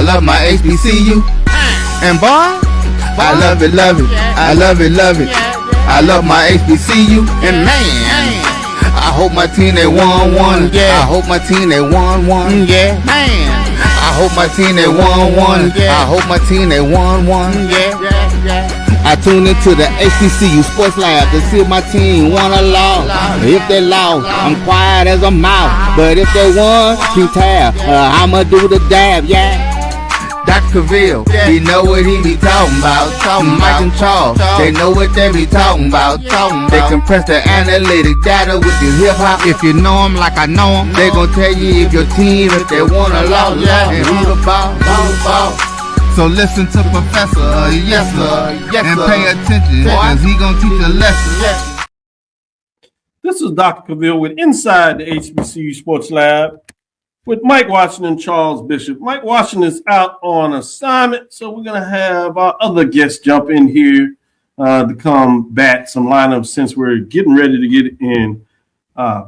I love my HBCU. And boy, I love it, love it. I love it, love it. I love my HBCU. And man, I hope my team they won one. I hope my team they won one. Yeah, man. I hope my team they won one. I hope my team they won one. I tune into the HBCU Sports Lab to see if my team won or lost. If they lost, I'm quiet as a mouse. But if they won, keep tab. I'ma do the dab, yeah. Dr. Cavil, he know what he be talking about. Mike and Charles, they know what they be talking about. They compress the analytic data with the hip hop. If you know them like I know them, they gon' tell you if your team, if they won or lost, and who the ball. So listen to Professor, yes sir, and pay attention, cause he gon' teach a lesson. This is Dr. Cavil with Inside the HBCU Sports Lab with Mike Washington, Charles Bishop. Mike Washington is out on assignment, so we're going to have our other guests jump in here to combat some lineups since we're getting ready to get in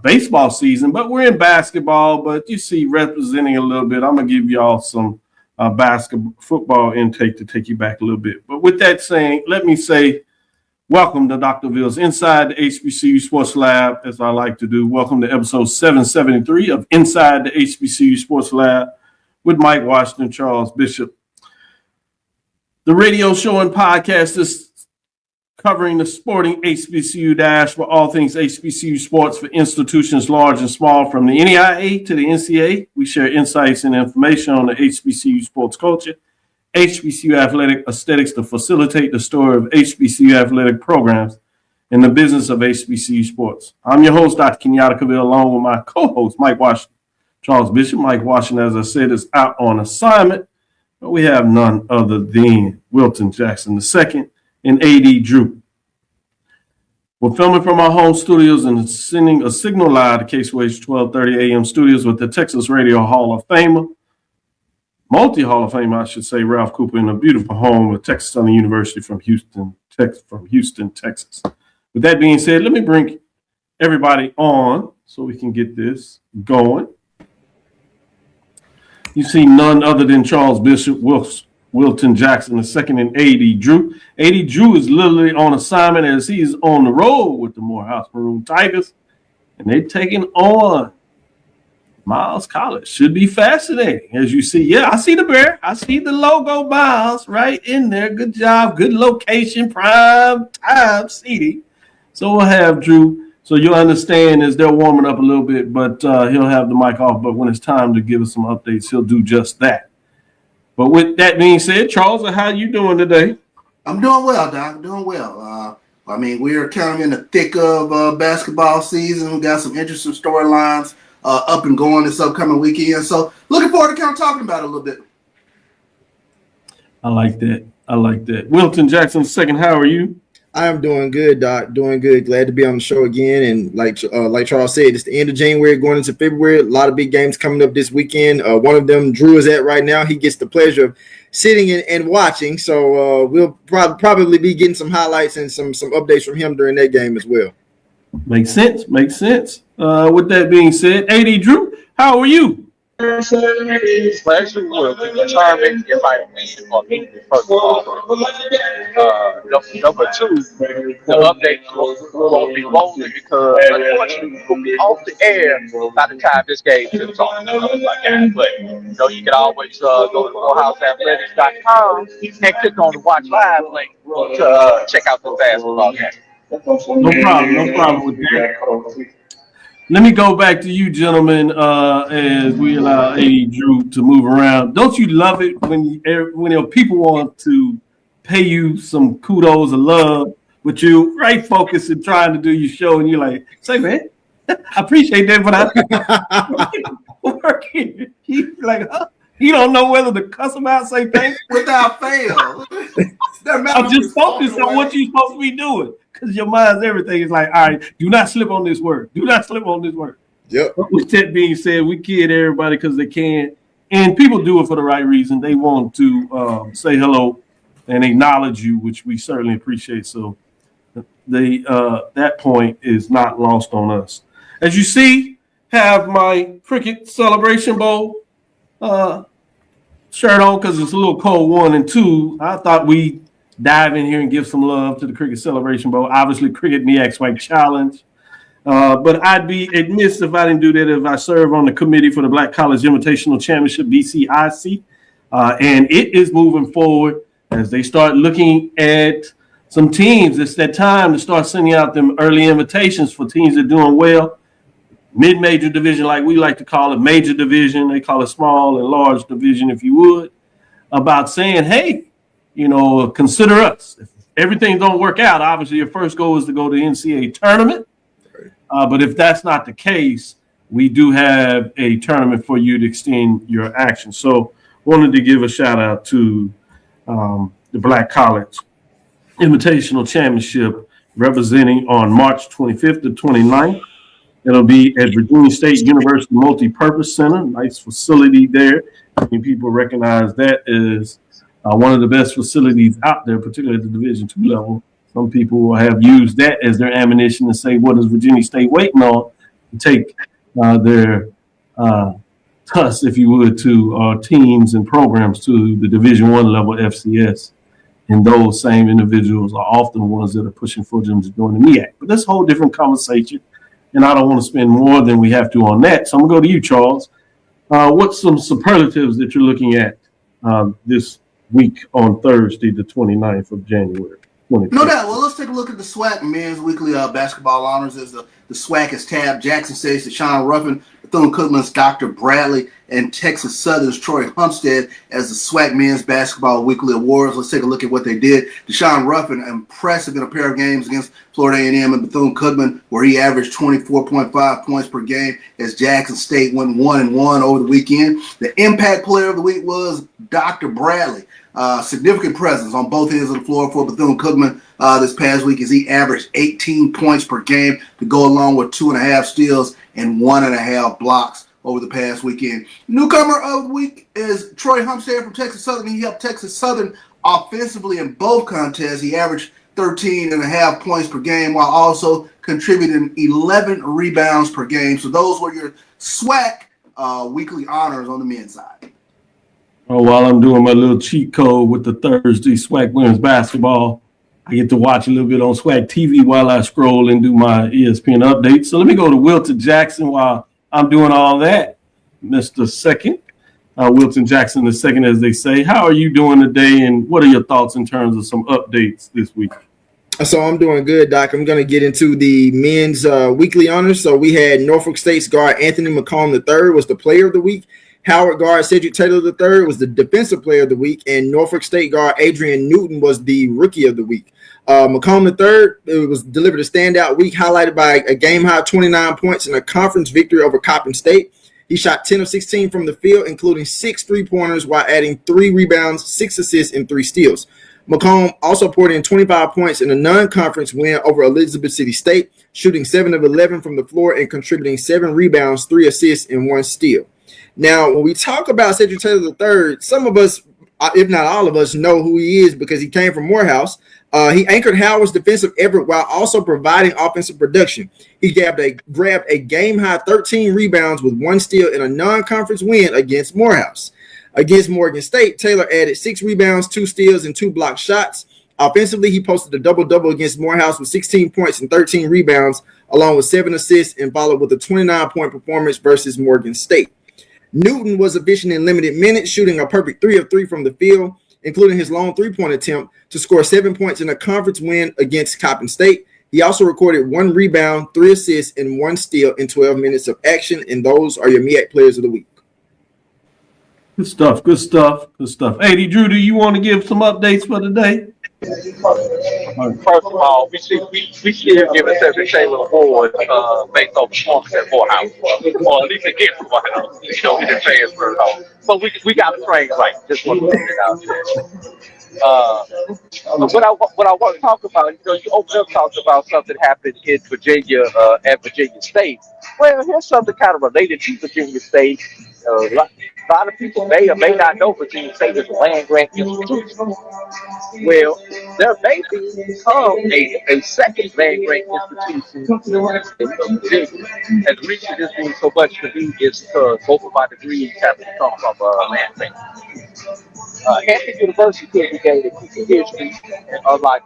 baseball season. But we're in basketball, but you see representing a little bit. I'm going to give y'all some basketball, football intake to take you back a little bit. But with that saying, let me say welcome to Dr. Cavill's Inside the HBCU Sports Lab, as I like to do. Welcome to episode 773 of Inside the HBCU Sports Lab with Mike Washington, Charles Bishop. The radio show and podcast is covering the sporting HBCU dash for all things HBCU sports for institutions large and small, from the NEIA to the NCAA. We share insights and information on the HBCU sports culture, HBCU athletic aesthetics to facilitate the story of HBCU athletic programs and the business of HBCU sports. I'm your host, Dr. Kenyatta Cavil, along with my co-host, Mike Washington, Charles Bishop. Mike Washington, as I said, is out on assignment, but we have none other than Wilton Jackson II and A.D. Drew. We're filming from our home studios and sending a signal live to KSWH 1230 AM studios with the Texas Radio Hall of Famer, multi-Hall of Fame, I should say, Ralph Cooper, in a beautiful home at Texas University from Houston, Texas. With that being said, let me bring everybody on so we can get this going. You see none other than Charles Bishop, Wilton Jackson II, and A.D. Drew. A.D. Drew is literally on assignment as he's on the road with the Morehouse Maroon Tigers, and they're taking on Miles College. Should be fascinating. As you see, yeah, I see the bear. I see the logo Miles right in there. Good job. Good location. Prime time seating. So we'll have Drew. So you'll understand as they're warming up a little bit, but he'll have the mic off. But when it's time to give us some updates, he'll do just that. But with that being said, Charles, how you doing today? I'm doing well, Doc. Doing well. I mean, we're kind of in the thick of basketball season. We got some interesting storylines up and going this upcoming weekend. So looking forward to kind of talking about it a little bit. I like that. Wilton Jackson II, how are you? I am doing good, Doc. Doing good. Glad to be on the show again. And like Charles said, it's the end of January going into February. A lot of big games coming up this weekend. One of them Drew is at right now. He gets the pleasure of sitting and watching. So we'll probably be getting some highlights and some updates from him during that game as well. Makes sense. With that being said, A.D. Drew, how are you? Pleasure will be determined if I win or meet the first of all. Number two, the update won't be rolling because unfortunately we'll be off the air by the time this game is on. But you can always go to morehouseathletics.com and click on the Watch Live link to check out the basketball game. No problem with that. Let me go back to you, gentlemen, as we allow A.D. Drew to move around. Don't you love it when people want to pay you some kudos or love, but you right focused and trying to do your show, and you're like, say, man, I appreciate that, but I'm working. He's like, huh? You don't know whether to cuss them out, say thanks Without fail. I'm just focused on what you're supposed to be doing. Because your mind's everything. Is like, all right, do not slip on this word. Yep. With that being said, we kid everybody because they can. And people do it for the right reason. They want to say hello and acknowledge you, which we certainly appreciate. So that point is not lost on us. As you see, have my cricket celebration bowl shirt on because it's a little cold, 1 and 2. I thought we dive in here and give some love to the Cricket Celebration Bowl. Obviously, Cricket MEAC SWAC Challenge. But I'd be amiss if I didn't do that if I serve on the committee for the Black College Invitational Championship, BCIC. And it is moving forward as they start looking at some teams. It's that time to start sending out them early invitations for teams that are doing well. Mid-major division, like we like to call it, major division. They call it small and large division, if you would, about saying, hey, consider us. If everything don't work out, obviously your first goal is to go to the NCAA tournament. But if that's not the case, we do have a tournament for you to extend your action. So wanted to give a shout out to the Black College Invitational Championship representing on March 25th to 29th. It'll be at Virginia State University Multipurpose Center. Nice facility there. Many people recognize that as one of the best facilities out there, particularly at the Division II level. Some people have used that as their ammunition to say, what is Virginia State waiting on to take their TUS, if you would, to teams and programs to the Division I level FCS. And those same individuals are often ones that are pushing for them to join the MEAC. But that's a whole different conversation. And I don't want to spend more than we have to on that. So I'm going to go to you, Charles. What's some superlatives that you're looking at this week on Thursday, the 29th of January? No doubt. Well, let's take a look at the SWAC Men's Weekly Basketball Honors. As the SWAC is tabbed, Jackson State's Deshaun Ruffin, Bethune-Cookman's Dr. Bradley, and Texas Southern's Troy Humstead as the SWAC Men's Basketball Weekly Awards. Let's take a look at what they did. Deshaun Ruffin, impressive in a pair of games against Florida A&M and Bethune-Cookman, where he averaged 24.5 points per game as Jackson State went 1-1 over the weekend. The impact player of the week was Dr. Bradley. Significant presence on both ends of the floor for Bethune-Cookman this past week as he averaged 18 points per game to go along with 2.5 steals and 1.5 blocks over the past weekend. Newcomer of the week is Troy Humstead from Texas Southern. He helped Texas Southern offensively in both contests. He averaged 13.5 points per game while also contributing 11 rebounds per game. So those were your SWAC weekly honors on the men's side. While I'm doing my little cheat code with the Thursday SWAC women's basketball, I get to watch a little bit on SWAC TV while I scroll and do my ESPN updates. So let me go to Wilton Jackson while I'm doing all that. Mr. Second, Wilton Jackson the second, as they say. How are you doing today, and what are your thoughts in terms of some updates this week? So I'm doing good, Doc. I'm going to get into the men's weekly honors. So we had Norfolk State's guard Anthony McComb III was the player of the week. Howard guard Cedric Taylor III was the defensive player of the week, and Norfolk State guard Adrian Newton was the rookie of the week. McComb III was delivered a standout week, highlighted by a game-high 29 points in a conference victory over Coppin State. He shot 10 of 16 from the field, including 6 3-pointers, while adding 3 rebounds, 6 assists, and 3 steals. McComb also poured in 25 points in a non-conference win over Elizabeth City State, shooting 7 of 11 from the floor and contributing 7 rebounds, 3 assists, and 1 steal. Now, when we talk about Cedric Taylor III, some of us, if not all of us, know who he is because he came from Morehouse. He anchored Howard's defensive effort while also providing offensive production. He grabbed a game-high 13 rebounds with 1 steal in a non-conference win against Morehouse. Against Morgan State, Taylor added 6 rebounds, 2 steals, and 2 blocked shots. Offensively, he posted a double-double against Morehouse with 16 points and 13 rebounds, along with 7 assists, and followed with a 29-point performance versus Morgan State. Newton was efficient in limited minutes, shooting a perfect 3 of 3 from the field, including his long 3-point attempt to score 7 points in a conference win against Coppin State. He also recorded 1 rebound, 3 assists, and 1 steal in 12 minutes of action, and those are your MEAC players of the week. Good stuff, good stuff, good stuff. Hey, Drew, do you want to give some updates for today? First of all, we still giving Cedric Taylor Award based on performance at Morehouse, or at least against Morehouse. We didn't transfer it off. So we got the train right. Just want to put it out there. What I want to talk about, you opened up talking about something happened in Virginia at Virginia State. Well, here's something kind of related to Virginia State. A lot of people may or may not know Virginia State is a land-grant institution. Well, there may become a second land grant institution in Virginia. And the reason this means so much to me is because both of my degrees have to come from land grant. Hampton University created a piece of history, and unlike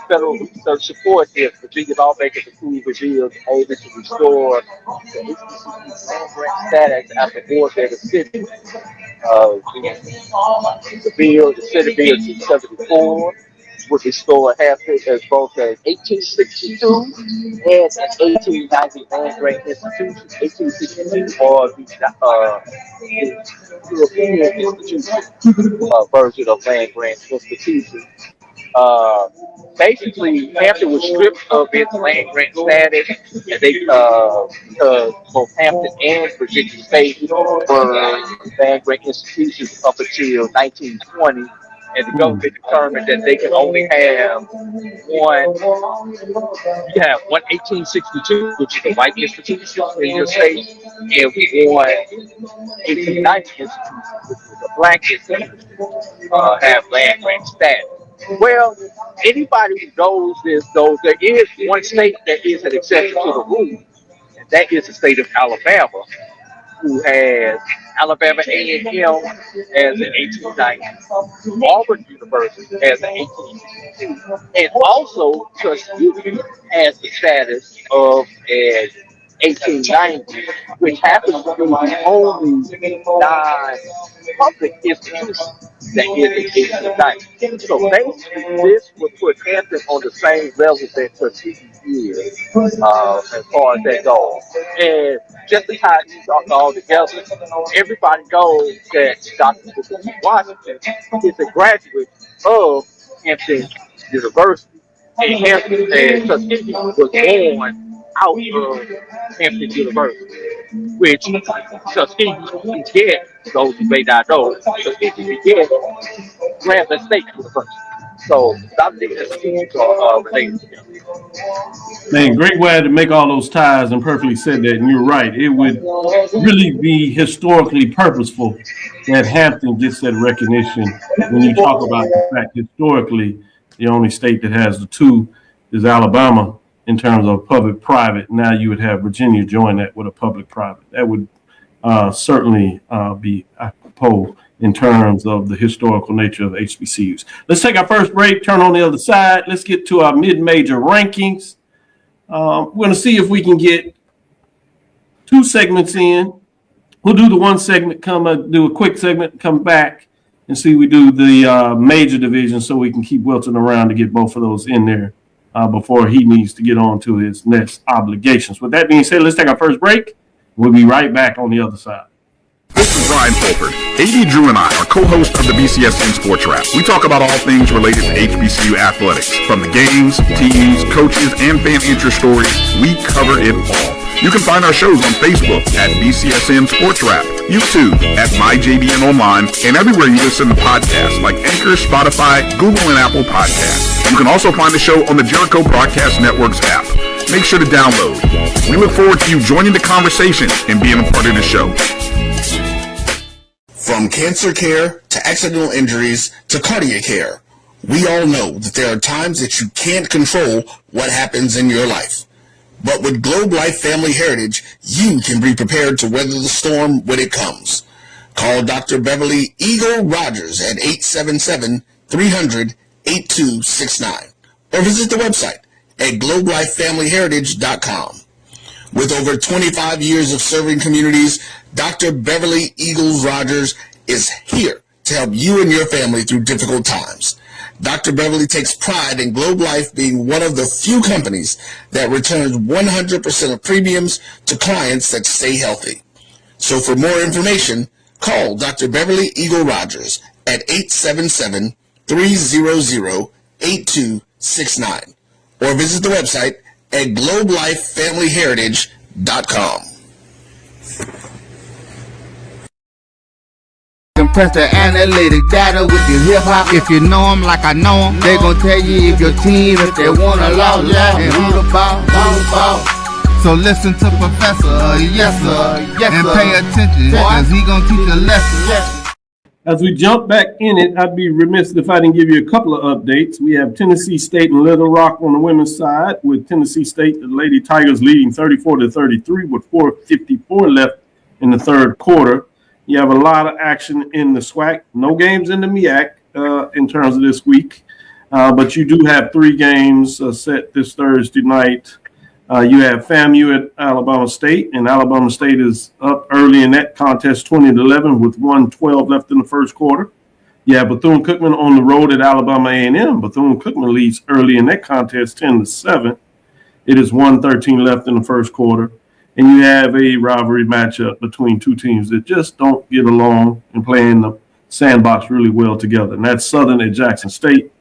federal research support, if Virginia lawmakers approve a bill aiming to restore the HBCU land grant status after war dead of city. The Senate Bill 274 would restore Hampton as both an 1862 and an 1890 land grant institution. 1862 or the European institution version of land grant institution. Basically, Hampton was stripped of its land grant status, and they because both Hampton and Virginia State were land grant institutions up until 1920, and the government determined that they could only have one. You have one 1862, which is a white institution in your state, and one 1890 institution, which was a black institution, have land grant status. Well, anybody who knows this knows there is one state that is an exception to the rule, and that is the state of Alabama, who has Alabama A&M as an 1890, Auburn University as an 1862, and also Tuskegee has the status of an 1890, which happens to be the only non-public institution that is an 1890. So basically, this would put Hampton on the same level that Tuskegee is as far as that goes. And just to tie these all together, everybody knows that Dr. Booker T. Washington is a graduate of Hampton University, and Hampton and Tuskegee was born out of Hampton University, which Tuskegee beget, those who may not know, Tuskegee beget Grambling State University. So I think that's related. Man, great way to make all those ties and perfectly said that. And you're right. It would really be historically purposeful that Hampton gets that recognition. When you talk about the fact historically, the only state that has the two is Alabama in terms of public-private. Now you would have Virginia join that with a public-private. That would certainly be apropos in terms of the historical nature of HBCUs. Let's take our first break, turn on the other side. Let's get to our mid-major rankings. We're going to see if we can get two segments in. We'll do the one segment, do a quick segment, come back and see we do the major division so we can keep Wilton around to get both of those in there before he needs to get on to his next obligations. With that being said, let's take our first break. We'll be right back on the other side. This is Brian Fulford. AD Drew and I are co-hosts of the BCSN Sports Lab. We talk about all things related to HBCU athletics. From the games, teams, coaches, and fan interest stories, we cover it all. You can find our shows on Facebook at BCSN Sports Lab, YouTube at MyJBN Online, and everywhere you listen to podcasts like Anchor, Spotify, Google, and Apple Podcasts. You can also find the show on the Jericho Broadcast Network's app. Make sure to download. We look forward to you joining the conversation and being a part of the show. From cancer care to accidental injuries to cardiac care, we all know that there are times that you can't control what happens in your life. But with Globe Life Family Heritage, you can be prepared to weather the storm when it comes. Call Dr. Beverly Eagle Rogers at 877-300-8269 or visit the website at globelifefamilyheritage.com. With over 25 years of serving communities, Dr. Beverly Eagles Rogers is here to help you and your family through difficult times. Dr. Beverly takes pride in Globe Life being one of the few companies that returns 100% of premiums to clients that stay healthy. So for more information, call Dr. Beverly Eagle Rogers at 877-300-8269 or visit the website at globelifefamilyheritage.com. Compress the analytic data with your hip-hop. If you know them like I know them, they gon' tell you if your team, if they wanna lose, and who the ball. So listen to Professor, yes sir, and pay attention, cause he gon' teach a lesson. As we jump back in it, I'd be remiss if I didn't give you a couple of updates. We have Tennessee State and Little Rock on the women's side, with Tennessee State, the Lady Tigers, leading 34-33 with 4:54 left in the third quarter. You have a lot of action in the SWAC. No games in the MEAC in terms of this week, but you do have 3 games set this Thursday night. You have FAMU at Alabama State, and Alabama State is up early in that contest 20-11 with 1:12 left in the first quarter. You have Bethune-Cookman on the road at Alabama A&M. Bethune-Cookman leads early in that contest 10-7. It is 1:13 left in the first quarter. And you have a rivalry matchup between two teams that just don't get along and play in the sandbox really well together. And that's Southern at Jackson State,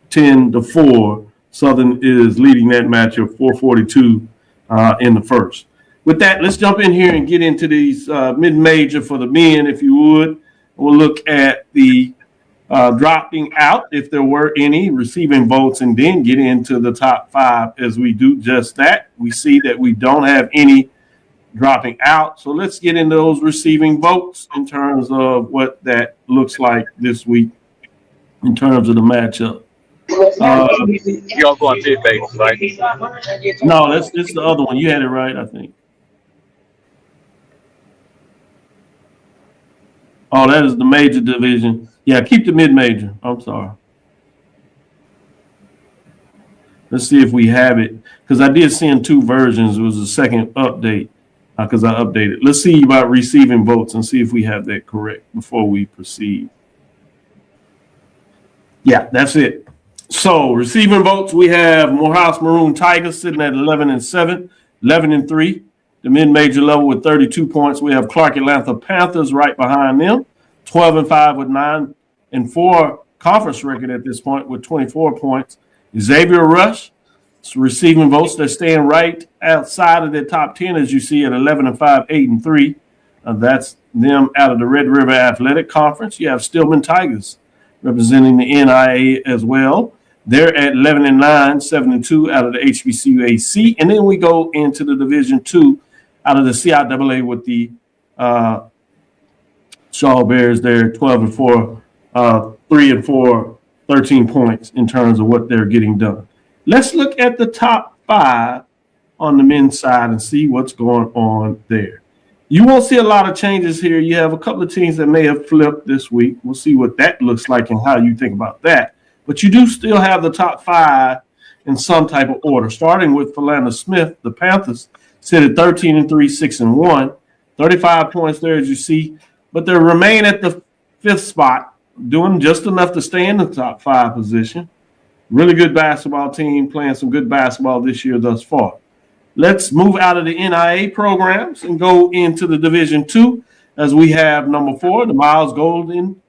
10-4. Southern is leading that matchup 4:42 in the first. With that, let's jump in here and get into these mid-major for the men, if you would. We'll look at the dropping out, if there were any, receiving votes, and then get into the top 5 as we do just that. We see that we don't have any dropping out. So let's get into those receiving votes in terms of what that looks like this week in terms of the matchup. Y'all going mid-base, right? No, that's the other one. You had it right, I think. Oh, that is the major division. Yeah, keep the mid-major. I'm sorry. Let's see if we have it, because I did send 2 versions. It was a second update because I updated. Let's see about receiving votes and see if we have that correct before we proceed. Yeah, that's it. So receiving votes, we have Morehouse Maroon Tigers sitting at 11-7, 11-3. The mid-major level with 32 points. We have Clark Atlanta Panthers right behind them, 12-5 with 9-4 conference record at this point with 24 points. Xavier Rush, receiving votes, they're staying right outside of their top 10, as you see, at 11-5, 8-3. That's them out of the Red River Athletic Conference. You have Stillman Tigers representing the NIA as well. They're at 11-9, 7-2 out of the HBCU AC. And then we go into the Division II out of the CIAA with the Shaw Bears. They're 12-4, 3-4, 13 points in terms of what they're getting done. Let's look at the top 5 on the men's side and see what's going on there. You won't see a lot of changes here. You have a couple of teams that may have flipped this week. We'll see what that looks like and how you think about that. But you do still have the top 5 in some type of order, starting with Philander Smith. The Panthers sit at 13-3, 6-1, 35 points there, as you see. But they remain at the 5th spot, doing just enough to stay in the top 5 position. Really good basketball team, playing some good basketball this year thus far. Let's move out of the NIA programs and go into the Division II, as we have number 4, the Miles Golden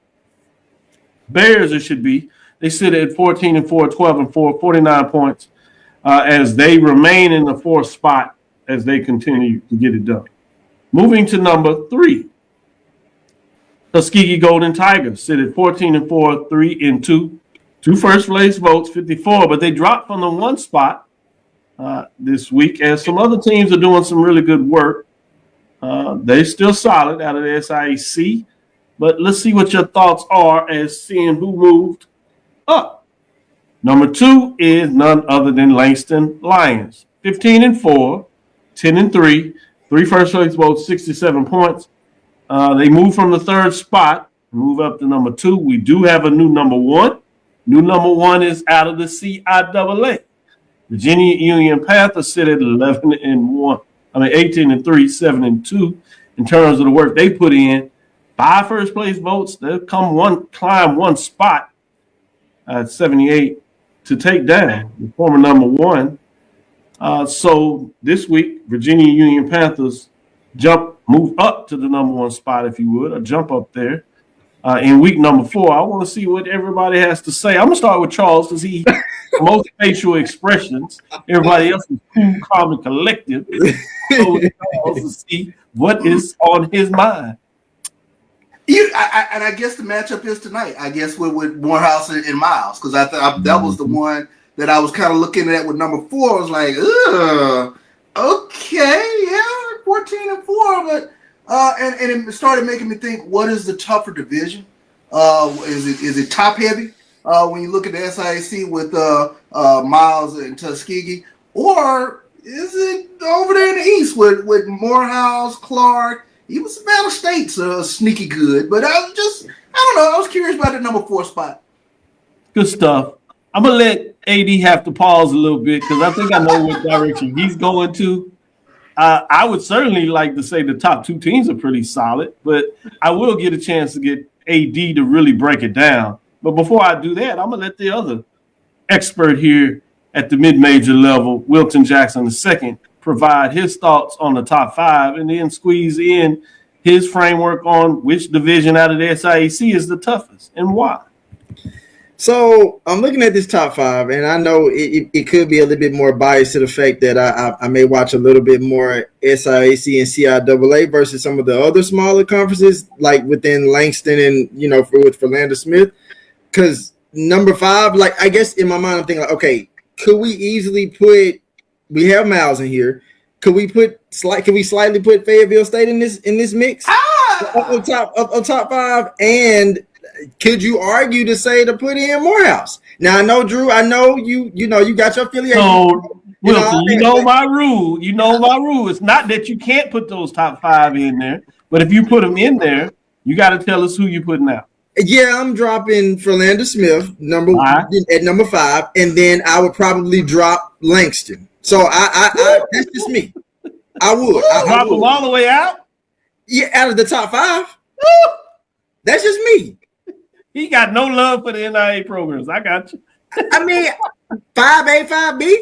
Bears, it should be. They sit at 14-4, 12-4, 49 points, as they remain in the 4th spot as they continue to get it done. Moving to number 3, Tuskegee Golden Tigers sit at 14-4, 3-2. 2 first place votes, 54, but they dropped from the 1 spot this week, as some other teams are doing some really good work. They're still solid out of the SIAC, but let's see what your thoughts are as seeing who moved up. Number 2 is none other than Langston Lions, 15-4, 10-3, 3 first place votes, 67 points. They move from the 3rd spot, move up to number 2. We do have a new number 1. New number 1 is out of the CIAA. Virginia Union Panthers sit at 18-3, 7-2 in terms of the work they put in. 5 first place votes. They'll climb 1 spot at 78 to take down the former number 1. So this week, Virginia Union Panthers move up to the number 1 spot, if you would, or jump up there. In week number 4, I want to see what everybody has to say. I'm going to start with Charles because he most facial expressions. Everybody else is cool, calm, and collective. So Charles to see what is on his mind. And I guess the matchup is tonight. I guess with Morehouse and Miles, because I thought that was the one that I was kind of looking at with number 4. I was like, okay, yeah, 14-4, but. And it started making me think, what is the tougher division? Is it top heavy when you look at the SIAC with Miles and Tuskegee, or is it over there in the East with Morehouse, Clark, even Savannah State's sneaky good? But I don't know. I was curious about the number 4 spot. Good stuff. I'm gonna let AD have to pause a little bit because I think I know what direction he's going to. I would certainly like to say the top 2 teams are pretty solid, but I will get a chance to get AD to really break it down. But before I do that, I'm gonna let the other expert here at the mid-major level, Wilton Jackson II, provide his thoughts on the top 5 and then squeeze in his framework on which division out of the SIAC is the toughest and why. So I'm looking at this top 5, and I know it could be a little bit more biased to the fact that I may watch a little bit more SIAC and CIAA versus some of the other smaller conferences, like within Langston and, with Philander Smith. Because number 5, like, I guess in my mind, I'm thinking, like, okay, could we easily we have Miles in here. Could we slightly put Fayetteville State in this mix? Up top 5, and could you argue to put in Morehouse? Now I know, Drew. I know you got your affiliation. So, Wilson, you know my rule. You know my rule. It's not that you can't put those top 5 in there, but if you put them in there, you got to tell us who you're putting out. Yeah, I'm dropping Philander Smith at number 5, and then I would probably drop Langston. So I that's just me. I would drop them all the way out. Yeah, out of the top 5. That's just me. He got no love for the NIA programs. I got you. I mean, 5A, 5B.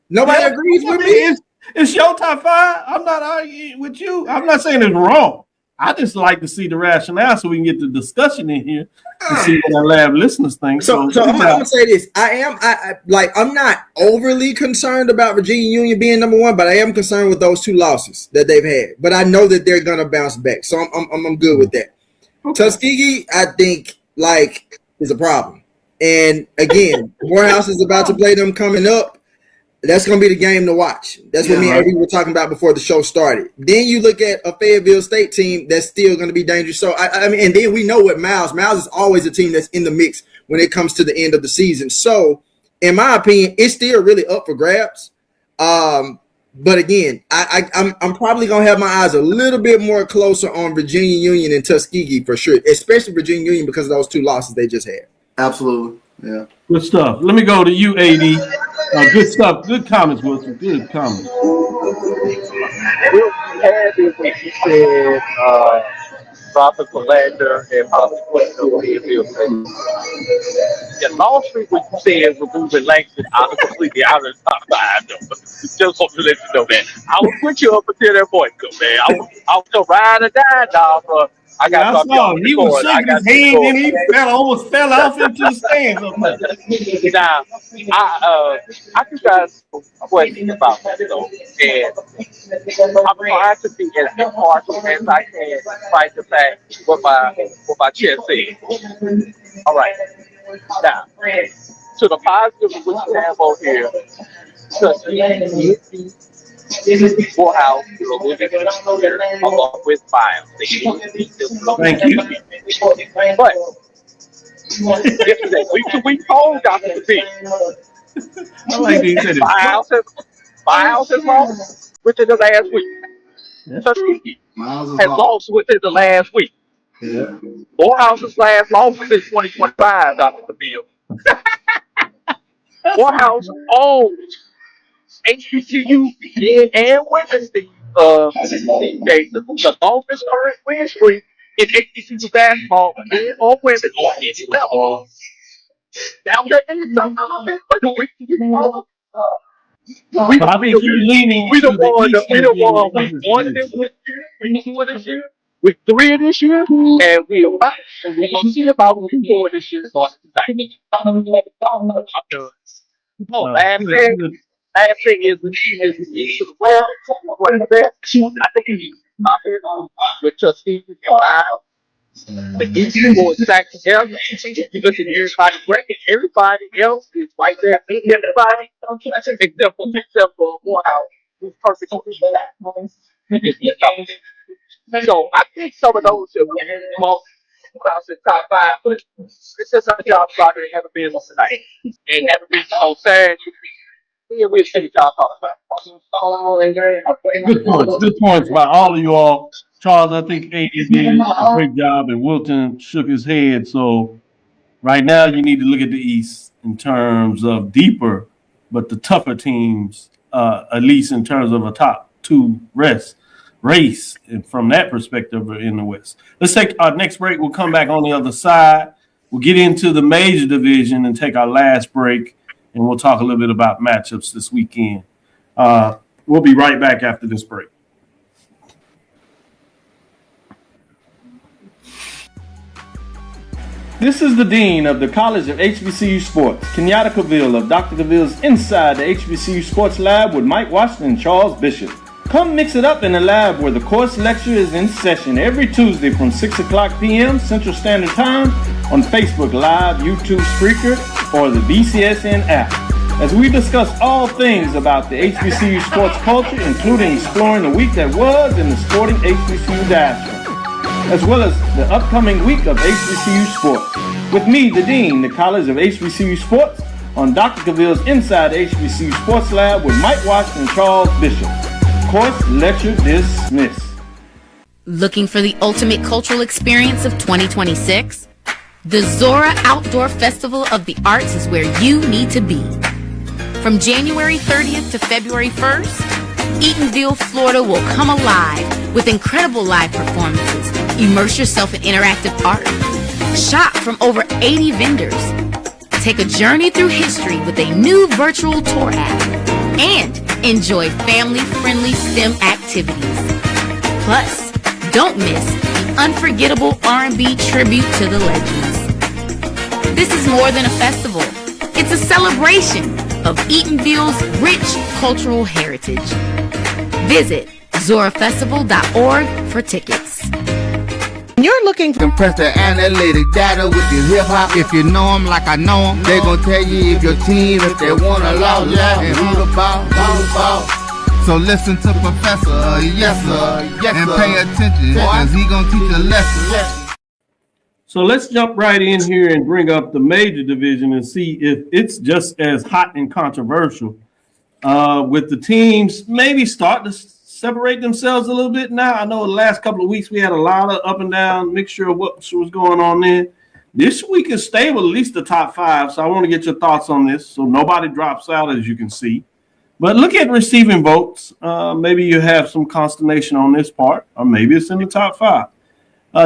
Nobody agrees with me. It's your top 5. I'm not arguing with you. I'm not saying it's wrong. I just like to see the rationale so we can get the discussion in here and see what our lab listeners think. So I'm gonna say this. I'm not overly concerned about Virginia Union being number 1, but I am concerned with those 2 losses that they've had. But I know that they're gonna bounce back. So I'm good with that. Okay. Tuskegee, I think, is a problem. And again, Morehouse is about to play them coming up. That's going to be the game to watch. That's what me and Eddie were talking about before the show started. Then you look at a Fayetteville State team that's still going to be dangerous. So, I mean, and then we know what Miles is always a team that's in the mix when it comes to the end of the season. So, in my opinion, it's still really up for grabs. But again, I'm probably going to have my eyes a little bit more closer on Virginia Union and Tuskegee for sure, especially Virginia Union because of those 2 losses they just had. Absolutely. Yeah. Good stuff. Let me go to you, AD. Good stuff. Good comments, Wilson. Good comments. Wilson had this when he said dropping Philander and possibly putting the Fayetteville State. And last week when you said removing Langston completely out of the top 5, though. Just want to let you know that. I would put you up until that point, man. I was still ride or die, dog, bro. I saw him. He was shaking his hand and he almost fell off into the stands. Now, I can guys question about that, though. And I'm trying to be as impartial as I can, despite the fact what my chest says. All right. Now, to the positive of what you have over here, Morehouse is a living contributor along with Miles. Thank you. But yesterday, week to week poll got the team. I like these. Miles has lost within the last week. Tuskegee has lost within the last week. Yeah. Morehouse's last loss was in 2025, Dr. Bill. Morehouse owns HBCU and women's team. The longest current win streak in HBCU basketball and or women on any level. Down there in the I think you're leaning. We don't want one this year, we 2 of this year, we 3 of this year, and we're gonna see about 4 this year. Last thing is well, what is that? I think he's with Tuskegee and Miles. The easy for exactly you look at everybody bracket, everybody else is right there. Everybody except for Morehouse, who's perfect. So I think some of those should come off. I said top five, but it's just a job blocker that haven't been on tonight. And haven't been on Saturday. Yeah, we'll take y'all talk about. Good points by all of you all. Charles, I think AD did a great job, and Wilton shook his head. So right now, you need to look at the East in terms of deeper, but the tougher teams, at least in terms of a top two race, and from that perspective in the West. Let's take our next break. We'll come back on the other side. We'll get into the major division and take our last break, and we'll talk a little bit about matchups this weekend. We'll be right back after this break. This is the Dean of the College of HBCU Sports, Kenyatta Cavil of Dr. Cavil's Inside the HBCU Sports Lab with Mike Washington and Charles Bishop. Come mix it up in the lab where the course lecture is in session every Tuesday from 6 o'clock p.m. Central Standard Time on Facebook Live, YouTube Spreaker, or the BCSN app, as we discuss all things about the HBCU sports culture, including exploring the week that was in the sporting HBCU diaspora, as well as the upcoming week of HBCU sports. With me, the Dean, the College of HBCU Sports, on Dr. Cavil's Inside the HBCU Sports Lab with Mike Washington and Charles Bishop. Course lecture dismissed. Looking for the ultimate cultural experience of 2026? The Zora Outdoor Festival of the Arts is where you need to be. From January 30th to February 1st, Eatonville, Florida will come alive with incredible live performances. Immerse yourself in interactive art. Shop from over 80 vendors. Take a journey through history with a new virtual tour app. And enjoy family-friendly STEM activities. Plus, don't miss the unforgettable R&B tribute to the legends. This is more than a festival. It's a celebration of Eatonville's rich cultural heritage. Visit zorafestival.org for tickets. You're looking to compress the analytic data with your hip hop. If you know them like I know them, they gon' tell you if your team, if they want to lose, and who the ball. So listen to Professor, yes sir, and pay attention, cause he gon' teach a lesson. So let's jump right in here and bring up the major division and see if it's just as hot and controversial with the teams maybe start to separate themselves a little bit now. I know the last couple of weeks we had a lot of up and down mixture of what was going on there. This week is stable, at least the top five. So I want to get your thoughts on this. So nobody drops out, as you can see. But look at receiving votes. Maybe you have some consternation on this part, or maybe it's in the top five.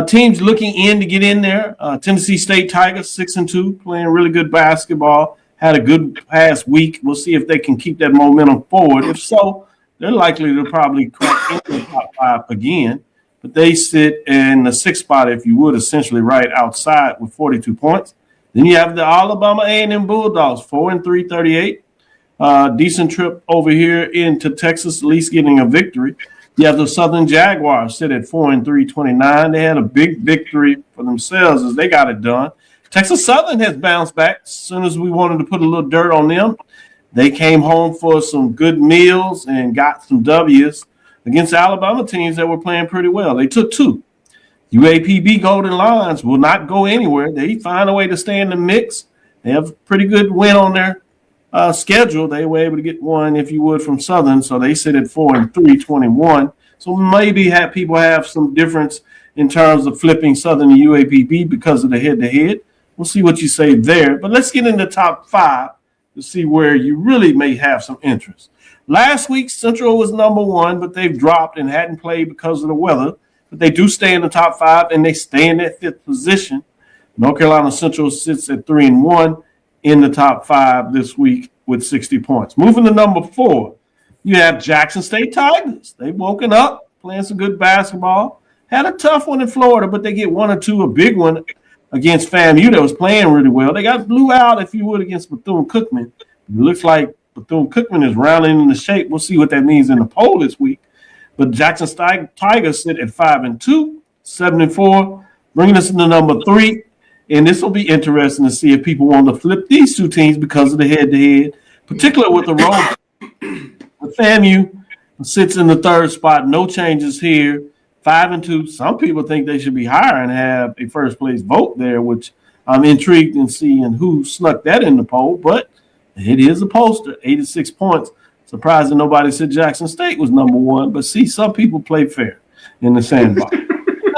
Teams looking in to get in there. Tennessee State Tigers 6-2, playing really good basketball. Had a good past week. We'll see if they can keep that momentum forward. If so, they're likely to probably crack into the top five again. But they sit in the sixth spot, if you would, essentially right outside with 42 points. Then you have the Alabama A&M Bulldogs, 4-3, 38. Decent trip over here into Texas, at least getting a victory. You have the Southern Jaguars sit at 4-3, 29. They had a big victory for themselves as they got it done. Texas Southern has bounced back as soon as we wanted to put a little dirt on them. They came home for some good meals and got some W's against Alabama teams that were playing pretty well. They took two. UAPB Golden Lions will not go anywhere. They find a way to stay in the mix. They have a pretty good win on their schedule. They were able to get one, if you would, from Southern. So they sit at 4-3, 21. So maybe people have some difference in terms of flipping Southern and UAPB because of the head-to-head. We'll see what you say there. But let's get in the top five to see where you really may have some interest. Last week, Central was number one, but they've dropped and hadn't played because of the weather. But they do stay in the top five, and they stay in that fifth position. North Carolina Central sits at 3-1 in the top five this week with 60 points. Moving to number four, you have Jackson State Tigers. They've woken up, playing some good basketball. Had a tough one in Florida, but they get one or two, a big one against FAMU that was playing really well. They got blew out, if you would, against Bethune-Cookman. It looks like Bethune-Cookman is rounding into shape. We'll see what that means in the poll this week. But Jackson State Tigers sit at 5-2, 7-4, bringing us into number three. And this will be interesting to see if people want to flip these two teams because of the head-to-head, particularly with the road. The FAMU sits in the third spot. No changes here, 5-2. Some people think they should be higher and have a first place vote there, which I'm intrigued in seeing who snuck that in the poll. But it is a pollster, 86 points. Surprising nobody said Jackson State was number one. But see, some people play fair in the sandbox.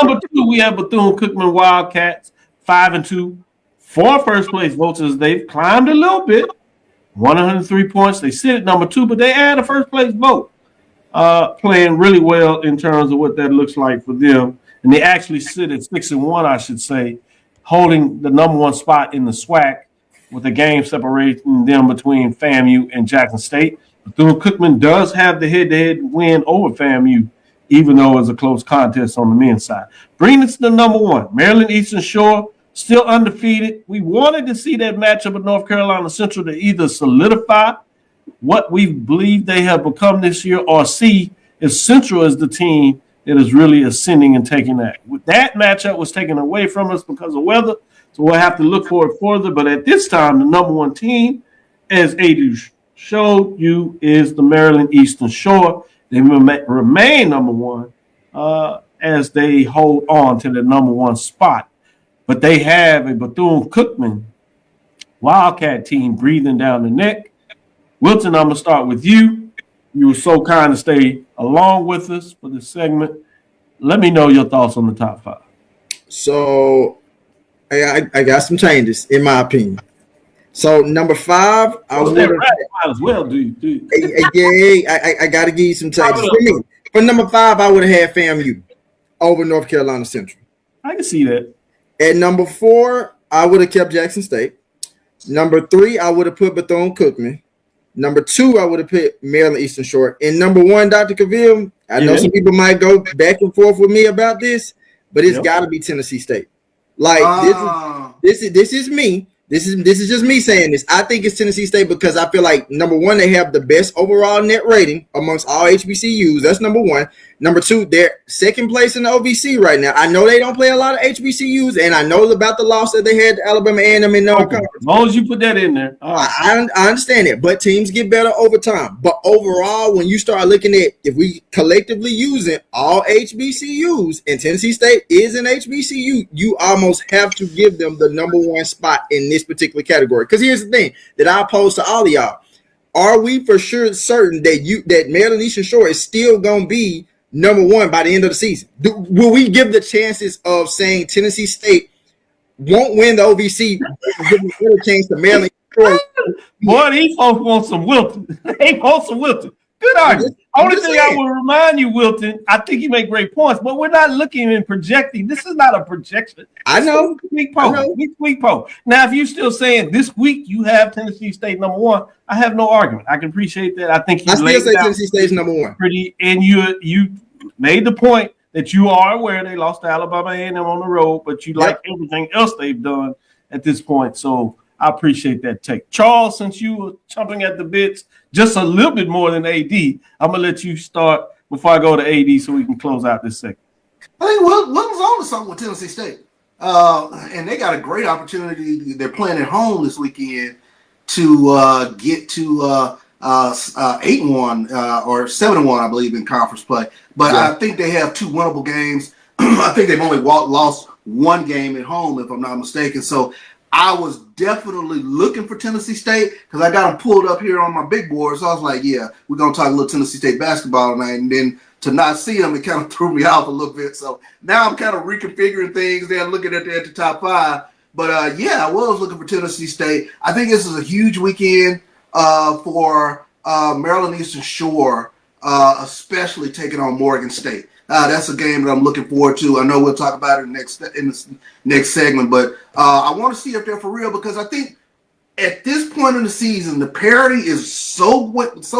Number 2, we have Bethune-Cookman Wildcats, 5-2. 4 first place votes as they've climbed a little bit. 103 points. They sit at number 2, but they add a first place vote. Playing really well in terms of what that looks like for them. And they actually sit at 6-1, I should say, holding the number 1 spot in the SWAC with a game separating them between FAMU and Jackson State. Bethune-Cookman does have the head-to-head win over FAMU, even though it's a close contest on the men's side. Bringing us to number 1, Maryland Eastern Shore, still undefeated. We wanted to see that matchup with North Carolina Central to either solidify what we believe they have become this year, or see if Central is the team that is really ascending and taking that. That matchup was taken away from us because of weather, so we'll have to look for it further. But at this time, the number 1 team, as Adu showed you, is the Maryland Eastern Shore. They remain number 1 as they hold on to the number 1 spot. But they have a Bethune-Cookman Wildcat team breathing down the neck. Wilton, I'm going to start with you. You were so kind to stay along with us for this segment. Let me know your thoughts on the top 5. So I got some changes, in my opinion. So number 5, I would might as well do. I got to give you some changes. For number 5, I would have had FAMU over North Carolina Central. I can see that. At number 4, I would have kept Jackson State. Number 3, I would have put Bethune-Cookman. Number 2, I would have put Maryland Eastern Shore. And number 1, Dr. Cavil, I know some people might go back and forth with me about this, but it's got to be Tennessee State. Like this is me. This is just me saying this. I think it's Tennessee State because I feel like, number 1, they have the best overall net rating amongst all HBCUs. That's number 1. Number 2, they're second place in the OVC right now. I know they don't play a lot of HBCUs, and I know about the loss that they had to Alabama A&M in non-conference. As long as you put that in there. I understand it, but teams get better over time. But overall, when you start looking at, if we collectively using all HBCUs, and Tennessee State is an HBCU, you almost have to give them the number 1 spot in this particular category. Because here's the thing that I pose to all of y'all: are we for sure certain that Maryland Eastern Shore is still going to be number 1 by the end of the season? Will we give the chances of saying Tennessee State won't win the OVC, give them a chance to Maryland Eastern Shore? Boy, these folks want some Wilton. They want some Wilton. Good argument. Only thing I will remind you, Wilton, I think you make great points, but we're not looking and projecting. This is not a projection. I know. Week poll. Now, if you're still saying this week you have Tennessee State number 1, I have no argument. I can appreciate that. I think you still say Tennessee State's number 1. And you made the point that you are aware they lost to Alabama A&M on the road, but you like everything else they've done at this point. So I appreciate that take. Charles, since you were chomping at the bits just a little bit more than AD, I'm going to let you start before I go to AD so we can close out this segment. I think Wilton's on to something with Tennessee State. And they got a great opportunity. They're playing at home this weekend to get to 8-1 or 7-1, I believe, in conference play. But I think they have 2 winnable games. I think they've only lost 1 game at home, if I'm not mistaken. So I was definitely looking for Tennessee State because I got them pulled up here on my big board. So I was like, yeah, we're going to talk a little Tennessee State basketball tonight. And then to not see them, it kind of threw me off a little bit. So now I'm kind of reconfiguring things there, looking at the top 5. But, I was looking for Tennessee State. I think this is a huge weekend for Maryland Eastern Shore, especially taking on Morgan State. That's a game that I'm looking forward to. I know we'll talk about it in this next segment, but I want to see if they're for real because I think at this point in the season, the parity is so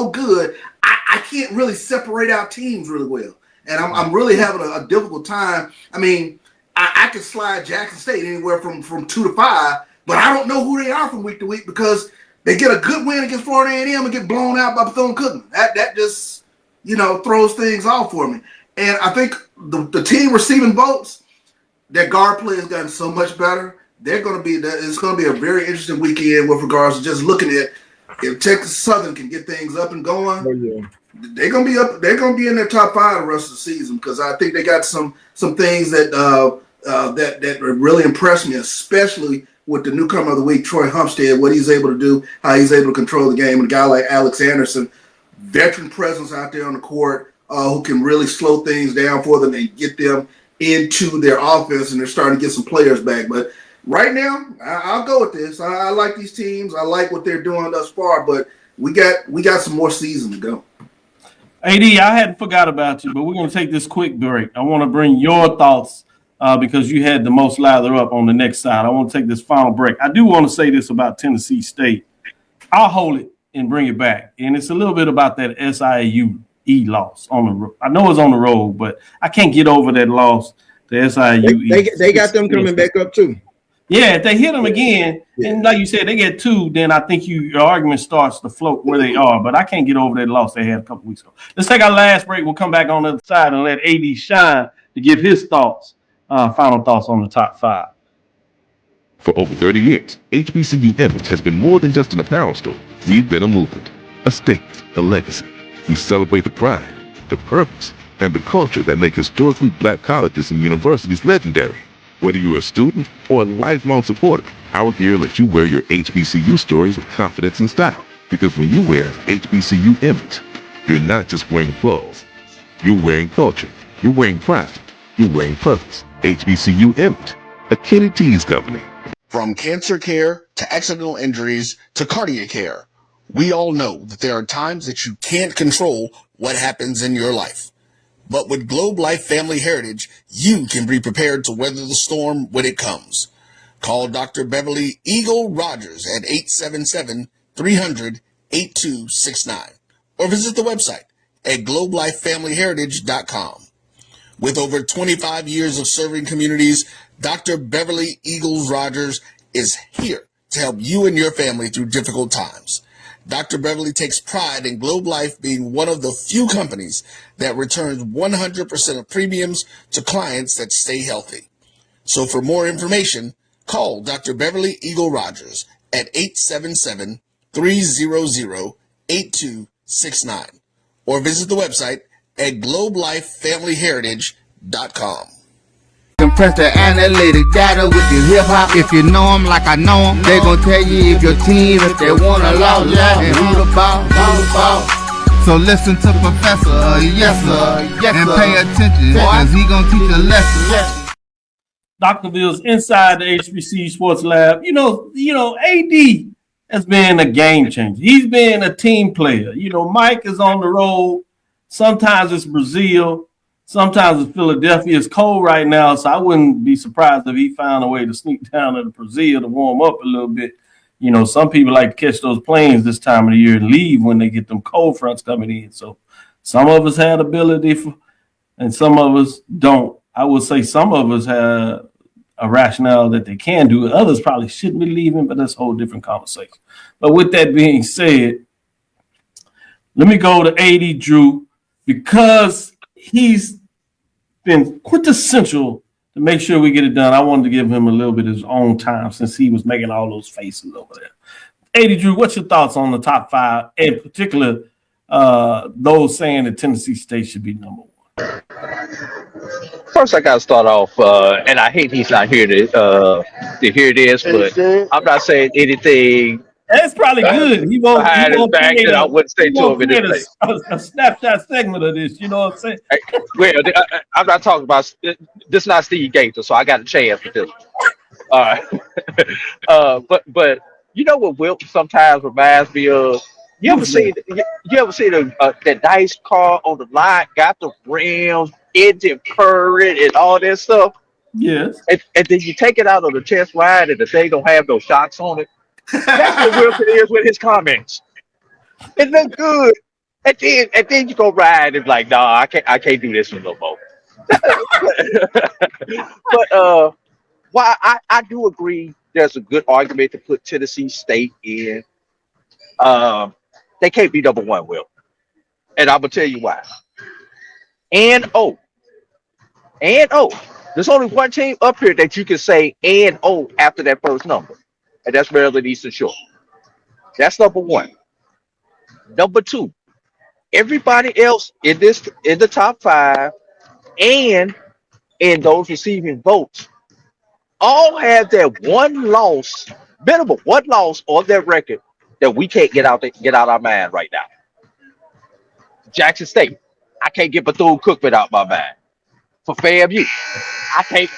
good, I can't really separate out teams really well. And I'm really having a difficult time. I mean, I could slide Jackson State anywhere from 2 to 5, but I don't know who they are from week to week because they get a good win against Florida A&M and get blown out by Bethune-Cookman. That just, throws things off for me. And I think the team receiving votes, their guard play has gotten so much better. It's going to be a very interesting weekend with regards to just looking at if Texas Southern can get things up and going. they're gonna be up. They're gonna be in their top 5 the rest of the season because I think they got some things that that really impressed me, especially with the newcomer of the week, Troy Humpstead, what he's able to do, how he's able to control the game, and a guy like Alex Anderson, veteran presence out there on the court, who can really slow things down for them and get them into their offense, and they're starting to get some players back. But right now, I'll go with this. I like these teams. I like what they're doing thus far, but we got some more season to go. AD, I hadn't forgot about you, but we're going to take this quick break. I want to bring your thoughts because you had the most lather up on the next side. I want to take this final break. I do want to say this about Tennessee State. I'll hold it and bring it back. And it's a little bit about that SIU loss on the road. I know it's on the road, but I can't get over that loss. The SIU. They got them coming back up too. Yeah, if they hit them again, and like you said, they get 2, then I think your argument starts to float where they are. But I can't get over that loss they had a couple weeks ago. Let's take our last break. We'll come back on the other side and let AD shine to give his thoughts, final thoughts on the top 5. For over 30 years, HBCU Image has been more than just an apparel store. We've been a movement, a statement, a legacy. We celebrate the pride, the purpose, and the culture that make historically black colleges and universities legendary. Whether you're a student or a lifelong supporter, our gear lets you wear your HBCU stories with confidence and style. Because when you wear HBCU Image, you're not just wearing clothes. You're wearing culture. You're wearing pride. You're wearing purpose. HBCU Image, a Kenny T's company. From cancer care to accidental injuries to cardiac care, we all know that there are times that you can't control what happens in your life. But with Globe Life Family Heritage, you can be prepared to weather the storm when it comes. Call Dr. Beverly Eagle Rogers at 877-300-8269 or visit the website at globelifefamilyheritage.com. With over 25 years of serving communities, Dr. Beverly Eagles Rogers is here to help you and your family through difficult times. Dr. Beverly takes pride in Globe Life being one of the few companies that returns 100% of premiums to clients that stay healthy. So for more information, call Dr. Beverly Eagle Rogers at 877-300-8269 or visit the website at globelifefamilyheritage.com. Compress the analytic data with your hip hop. If you know them like I know them, they gon' tell you if your team, if they wanna lose, and who the ball. So listen to Professor, yes sir, and pay attention, cause he gon' teach a lesson. Dr. Bill's inside the HBCU Sports Lab. You know, AD has been a game changer. He's been a team player. You know, Mike is on the road. Sometimes it's Brazil. Sometimes it's Philadelphia. It's cold right now, so I wouldn't be surprised if he found a way to sneak down to Brazil to warm up a little bit. You know, some people like to catch those planes this time of the year and leave when they get them cold fronts coming in. So some of us had ability and some of us don't. I would say some of us have a rationale that they can do it. Others probably shouldn't be leaving, but that's a whole different conversation. But with that being said, let me go to AD Drew because he's been quintessential to make sure we get it done. I wanted to give him a little bit of his own time since he was making all those faces over there. AD Drew, what's your thoughts on the top 5, in particular those saying that Tennessee State should be number 1? First, I got to start off, and I hate he's not here to hear this, but I'm not saying anything. That's probably good. He won't behind his back that I wouldn't say to him in this place. A snapshot segment of this, you know what I'm saying? Well, I'm not talking about this. Is not Steve Gator, so I got a chance with this. All right, but you know what Wilton sometimes reminds me of? You ever see that nice car on the lot, got the rims, engine purring, and all that stuff? Yes. And then you take it out on the test ride, and the thing don't have no shocks on it. That's what Wilton is with his comments. It look good, and then you go ride and like, nah, I can't do this one no more. But while I do agree, there's a good argument to put Tennessee State in. They can't be number 1, Will, and I'm gonna tell you why. There's only one team up here that you can say and after that first number. And that's Maryland Eastern Shore. That's number 1. Number 2, Everybody else in the top five and in those receiving votes all have that one loss, minimum one loss on their record that we can't get out our mind right now. Jackson State, I can't get Bethune Cookman out my mind. For FAMU, I can't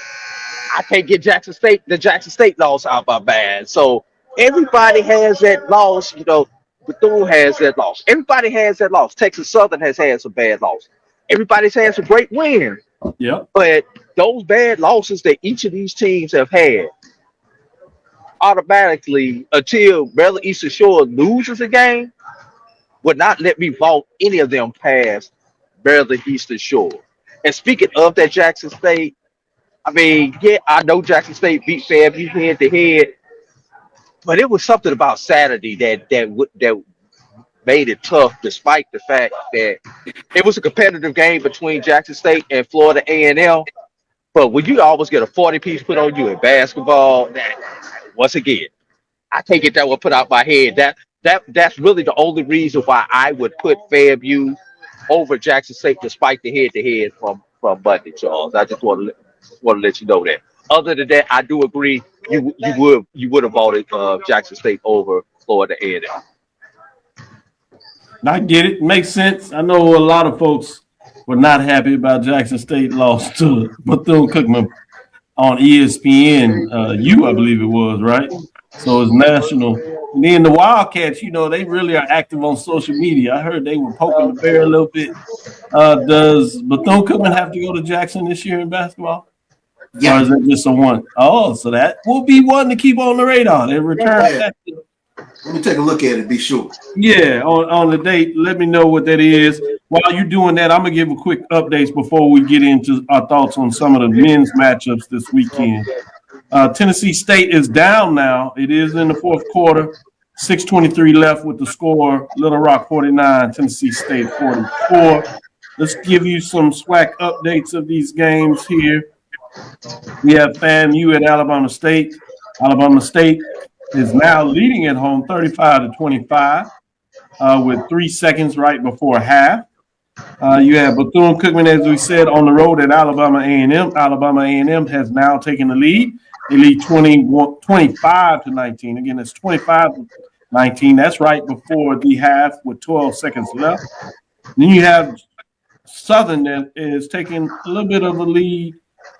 I can't get the Jackson State loss out my mind. So everybody has that loss, Bethune has that loss. Everybody has that loss. Texas Southern has had some bad losses. Everybody's had some great wins. Yep. But those bad losses that each of these teams have had automatically, until Maryland Eastern Shore loses a game, would not let me vault any of them past Maryland Eastern Shore. And speaking of that Jackson State, I mean, yeah, I know Jackson State beat FAMU head to head, but it was something about Saturday that made it tough, despite the fact that it was a competitive game between Jackson State and Florida A&M. But when you always get a 40-piece put on you in basketball, once again, I can't get that one put out my head. That's really the only reason why I would put FAMU over Jackson State, despite the head-to-head from Monday, Charles. I just want to let you know that. Other than that, I do agree. You would have voted Jackson State over Florida A&M. I get it. Makes sense. I know a lot of folks were not happy about Jackson State lost to Bethune-Cookman on ESPN, I believe it was, right? So it's national. And then the Wildcats, they really are active on social media. I heard they were poking the bear a little bit. Does Bethune-Cookman have to go to Jackson this year in basketball? Yeah. Or is it just a one? Oh, so that will be one to keep on the radar. They return. Yeah. Let me take a look at it, be sure. Yeah, on the date. Let me know what that is. While you're doing that, I'm going to give a quick updates before we get into our thoughts on some of the men's matchups this weekend. Tennessee State is down now. It is in the fourth quarter. 6:23 left with the score. Little Rock 49, Tennessee State 44. Let's give you some SWAC updates of these games here. We have FAMU at Alabama State. Alabama State is now leading at home 35-25 with 3 seconds right before half. You have Bethune-Cookman, as we said, on the road at Alabama A&M. Alabama A&M has now taken the lead. They lead 25-19. Again, it's 25-19. That's right before the half with 12 seconds left. Then you have Southern that is taking a little bit of a lead,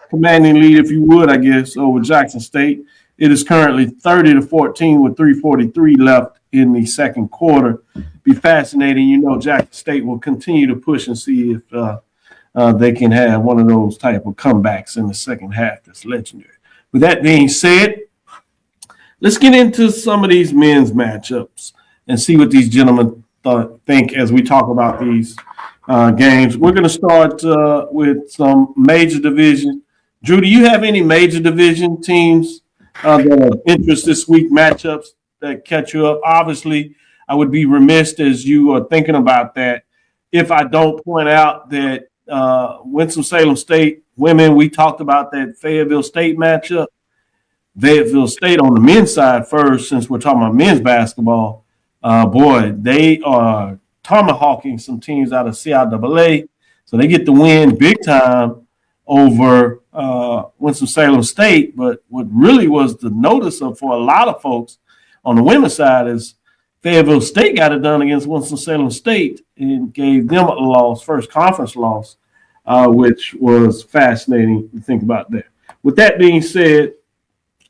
commanding lead, if you would, I guess, over Jackson State. It is currently 30-14 with 3:43 left in the second quarter. Be fascinating. Jackson State will continue to push and see if they can have one of those type of comebacks in the second half. That's legendary. With that being said, let's get into some of these men's matchups and see what these gentlemen think as we talk about these games. We're going to start with some major division. Drew, do you have any major division teams that are of interest this week, matchups that catch you up? Obviously, I would be remiss as you are thinking about that if I don't point out that Winston-Salem State women, we talked about that Fayetteville State matchup. Fayetteville State on the men's side first, since we're talking about men's basketball. Boy, they are tomahawking some teams out of CIAA. So they get the win big time over Winston-Salem State. But what really was the notice of for a lot of folks on the women's side is Fayetteville State got it done against Winston-Salem State and gave them a loss, first conference loss, which was fascinating to think about that. With that being said,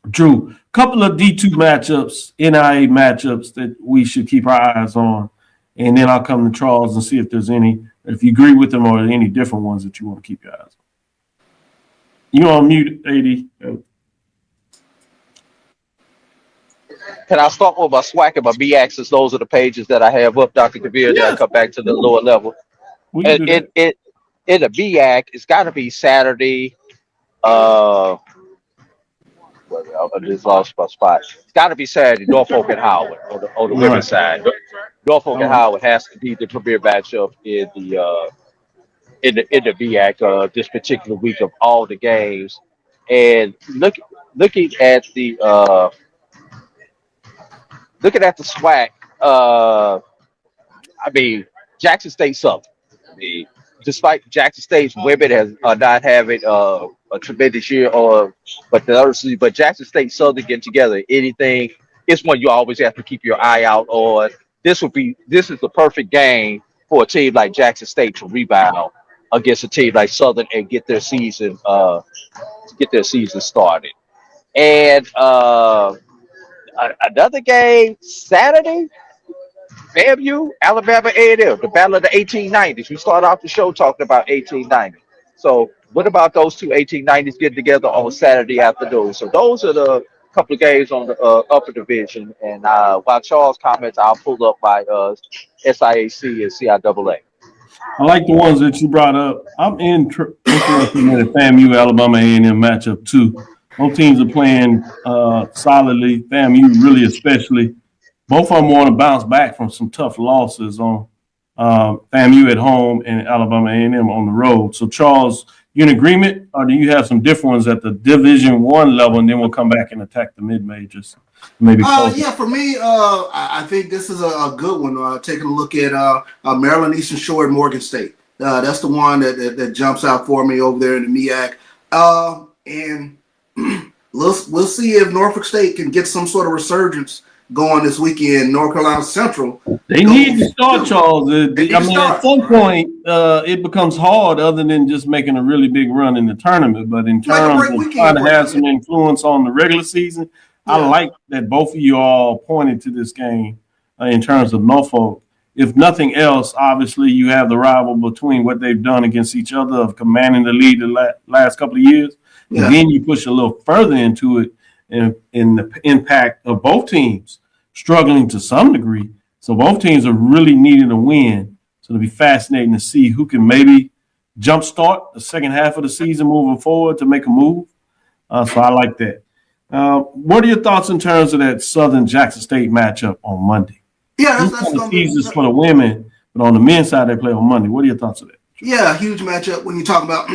Drew, a couple of D2 matchups, NIA matchups that we should keep our eyes on, and then I'll come to Charles and see if there's any, if you agree with them or any different ones that you want to keep your eyes on. You on mute, AD. Can I start with my SWAC and my MEAC, since those are the pages that I have up, Dr. Kabir, then I come back to the lower level. In the MEAC, it's got to be Saturday. I just lost my spot. It's got to be Saturday, Norfolk and Howard on the women's side. Norfolk and Howard has to be the premier matchup in the MEAC this particular week of all the games. And looking at the SWAC, I mean, Jackson State Southern. Despite Jackson State's women has not having a tremendous year, but Jackson State Southern get together. Anything, it's one you always have to keep your eye out on. This is the perfect game for a team like Jackson State to rebound against a team like Southern and get their season started. And another game Saturday. FAMU, Alabama A&M, the battle of the 1890s. We start off the show talking about 1890. So what about those two 1890s getting together on Saturday afternoon? So those are the couple of games on the upper division. And while Charles comments, I'll pull up my SIAC and CIAA. I like the ones that you brought up. I'm interested in the FAMU Alabama A&M matchup too. Both teams are playing solidly. FAMU really especially. Both of them want to bounce back from some tough losses on FAMU at home and Alabama A&M on the road. So, Charles, you in agreement, or do you have some different ones at the Division I level, and then we'll come back and attack the mid-majors? Maybe. Yeah, for me, I think this is a good one. Taking a look at Maryland Eastern Shore and Morgan State. That's the one that jumps out for me over there in the MEAC. And we'll see if Norfolk State can get some sort of resurgence going this weekend. North Carolina Central. They need to start, Charles. At some point, it becomes hard other than just making a really big run in the tournament. But in terms of trying to have some influence on the regular season, I like that both of you all pointed to this game in terms of Norfolk. If nothing else, obviously you have the rival between what they've done against each other of commanding the lead the last couple of years. Yeah. And then you push a little further into it in the impact of both teams struggling to some degree. So both teams are really needing a win. So it'll be fascinating to see who can maybe jumpstart the second half of the season moving forward to make a move. So I like that. What are your thoughts in terms of that Southern Jackson State matchup on Monday? Yeah, that's going to be for the women, but on the men's side they play on Monday. What are your thoughts of that? Yeah, huge matchup when you talk about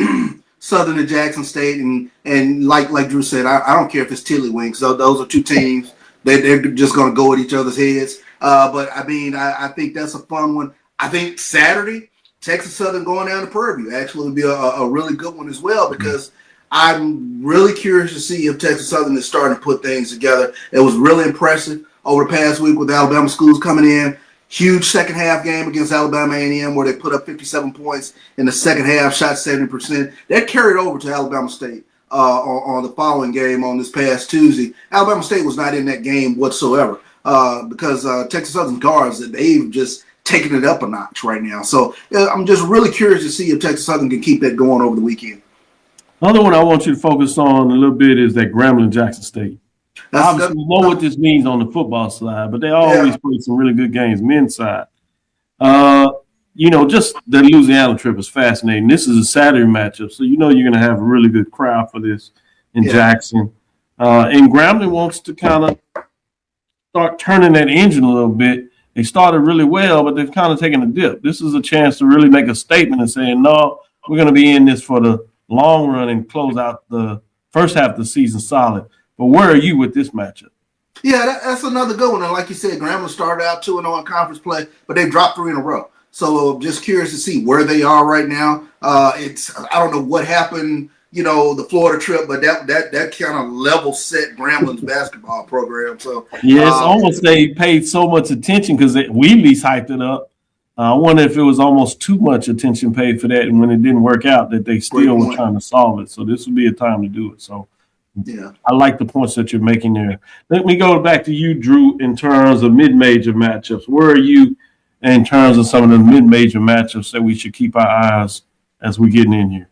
Southern and Jackson State, and like Drew said, I don't care if it's Tiddlywinks. Those are two teams. They're just going to go at each other's heads. But, I mean, I think that's a fun one. I think Saturday, Texas Southern going down to Prairie View actually would be a really good one as well, because I'm really curious to see if Texas Southern is starting to put things together. It was really impressive over the past week with Alabama schools coming in. Huge second half game against Alabama A&M where they put up 57 points in the second half, shot 70%. That carried over to Alabama State. On the following game on this past Tuesday. Alabama State was not in that game whatsoever because Texas Southern guards, they've just taken it up a notch right now. So I'm just really curious to see if Texas Southern can keep that going over the weekend. Another one I want you to focus on a little bit is that Grambling Jackson State. Obviously, we know what this means on the football side, but they always play some really good games men's side. Just the Louisiana trip is fascinating. This is a Saturday matchup, so you're going to have a really good crowd for this in Jackson. And Grambling wants to kind of start turning that engine a little bit. They started really well, but they've kind of taken a dip. This is a chance to really make a statement and saying, no, we're going to be in this for the long run and close out the first half of the season solid. But where are you with this matchup? Yeah, that's another good one. And like you said, Grambling started out 2-0 in conference play, but they dropped 3 in a row. So just curious to see where they are right now. I don't know what happened, the Florida trip, but that kind of level set Grambling's basketball program. So it's almost they paid so much attention because we at least hyped it up. I wonder if it was almost too much attention paid for that, and when it didn't work out, that they still were trying to solve it. So this would be a time to do it. So I like the points that you're making there. Let me go back to you, Drew, in terms of mid-major matchups. Where are you in terms of some of the mid-major matchups that we should keep our eyes as we're getting in here?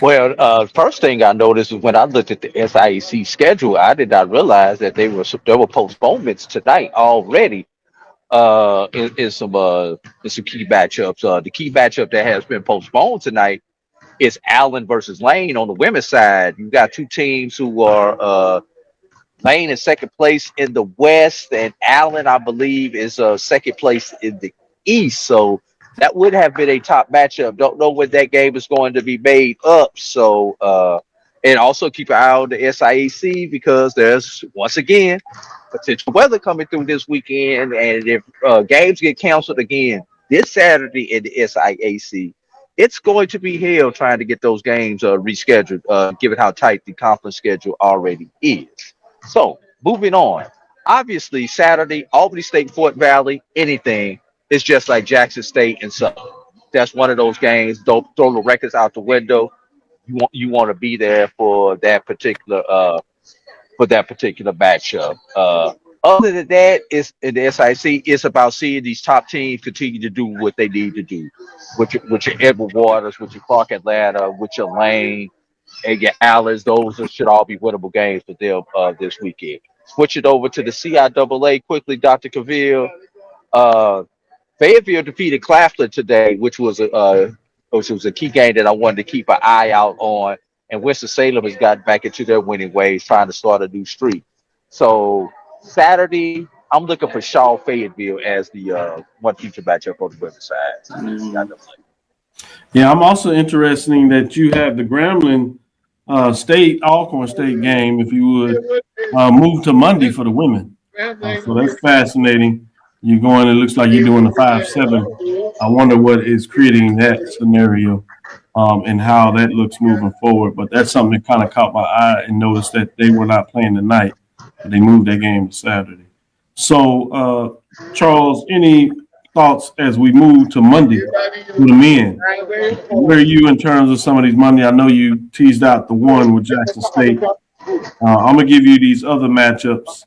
Well, first thing I noticed is when I looked at the SIAC schedule, I did not realize that there were postponements tonight already in some key matchups. The key matchup that has been postponed tonight is Allen versus Lane on the women's side. You got two teams who are Lane is second place in the West, and Allen, I believe, is second place in the East. So that would have been a top matchup. Don't know when that game is going to be made up. So, and also keep an eye on the SIAC because there's, once again, potential weather coming through this weekend. And if games get canceled again, this Saturday in the SIAC, it's going to be hell trying to get those games rescheduled, given how tight the conference schedule already is. So, moving on. Obviously, Saturday, Albany State, Fort Valley, anything is just like Jackson State and Southern. That's one of those games. Don't throw the records out the window. You want to be there for that particular matchup. Other than that, it's in the SIC. It's about seeing these top teams continue to do what they need to do, with your Edward Waters, with your Clark Atlanta, with your Lane and your Alice. Should all be winnable games for them this weekend. Switch it over to the CIAA quickly, Dr. Cavil. Uh, Fayetteville defeated Claflin today, which was a key game that I wanted to keep an eye out on. And Winston-Salem has gotten back into their winning ways, trying to start a new streak. So Saturday, I'm looking for Shaw Fayetteville as the one future matchup on the women's side. Yeah, I'm also interested in that you have the Grambling State, Alcorn State game, if you would, move to Monday for the women. So that's fascinating. You're going, it looks like you're doing a 5-7. I wonder what is creating that scenario and how that looks moving forward. But that's something that kind of caught my eye and noticed that they were not playing tonight. They moved their game to Saturday. So, Charles, any thoughts as we move to Monday for the men? Where are you in terms of some of these Monday? I know you teased out the one with Jackson State. I'm going to give you these other matchups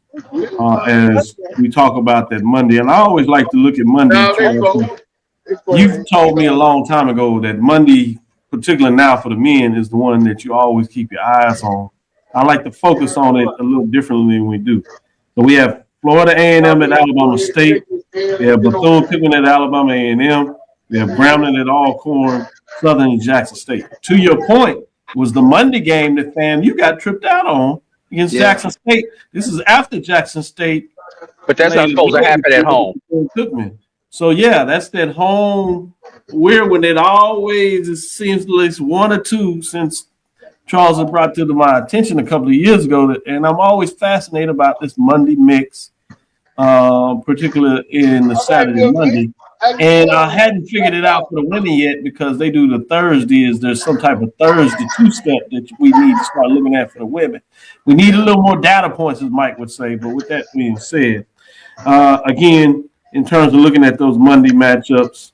as we talk about that Monday. And I always like to look at Monday. You've told me a long time ago that Monday, particularly now for the men, is the one that you always keep your eyes on. I like to focus on it a little differently than we do. So we have Florida A&M at Alabama State. We have Bethune-Cookman at Alabama A&M. We have Grambling at Alcorn, Southern and Jackson State. To your point, was the Monday game that you got tripped out on against Jackson State. This is after Jackson State. But that's not supposed to happen at home. Cookman. So, yeah, that's that home weird when it always, it seems at least one or two since Charles had brought to my attention a couple of years ago. And I'm always fascinated about this Monday mix, particularly in the Saturday Monday. And I hadn't figured it out for the women yet because they do the Thursday. Is there some type of Thursday two-step that we need to start looking at for the women? We need a little more data points, as Mike would say. But with that being said, again, in terms of looking at those Monday matchups,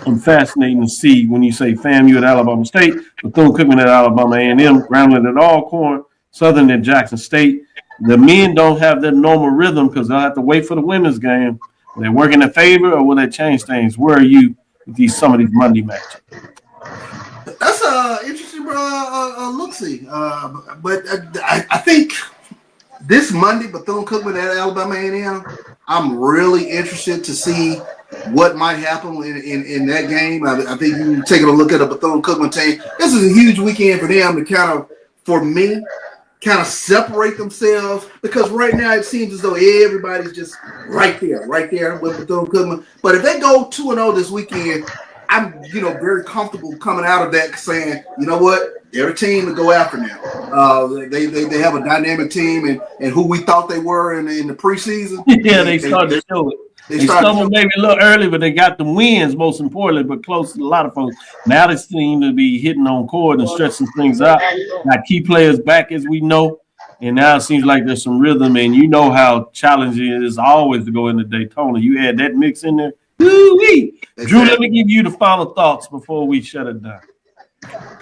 I'm fascinated to see when you say FAMU at Alabama State, Bethune-Cookman at Alabama A&M, Grambling at Alcorn, Southern at Jackson State. The men don't have their normal rhythm because they'll have to wait for the women's game. Will they work in their favor or will they change things? Where are you with some of these Monday matches? That's interesting, look-see. But I think this Monday, Bethune-Cookman at Alabama A&M, I'm really interested to see what might happen in that game. I think you taking a look at a Bethune-Cookman team. This is a huge weekend for them to for me, separate themselves, because right now it seems as though everybody's just right there with Bethune-Cookman. But if they go 2-0 this weekend, I'm very comfortable coming out of that saying, you know what, they're a team to go after now. They have a dynamic team, and who we thought they were in the preseason. Yeah, they started to show it. They stumbled maybe a little early, but they got the wins, most importantly, but close to a lot of folks. Now they seem to be hitting on chord and stretching things out. Got key players back, as we know, and now it seems like there's some rhythm, and you know how challenging it is always to go into Daytona. You add that mix in there. Woo-wee. Drew, let me give you the final thoughts before we shut it down.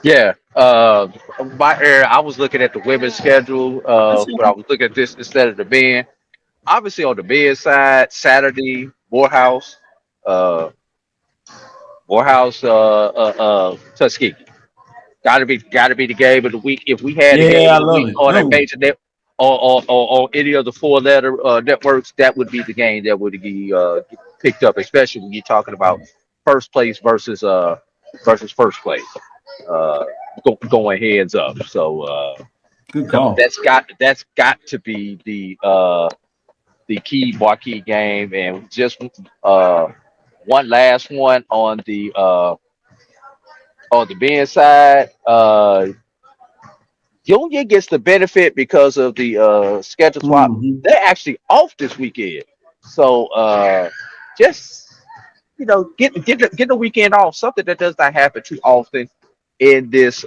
Yeah, I was looking at the women's schedule, but I was looking at this instead of the men. Obviously, on the men's side, Saturday, Morehouse, Tuskegee. Gotta be the game of the week. If we had a game of the week on a major net or any of the four-letter networks, that would be the game that would be picked up, especially when you're talking about first place versus first place, going heads up. So good call. That's got to be the key marquee game. And just one last one on the men's side. Union gets the benefit because of the schedule swap. They're actually off this weekend, so just get the weekend off. Something that does not happen too often in this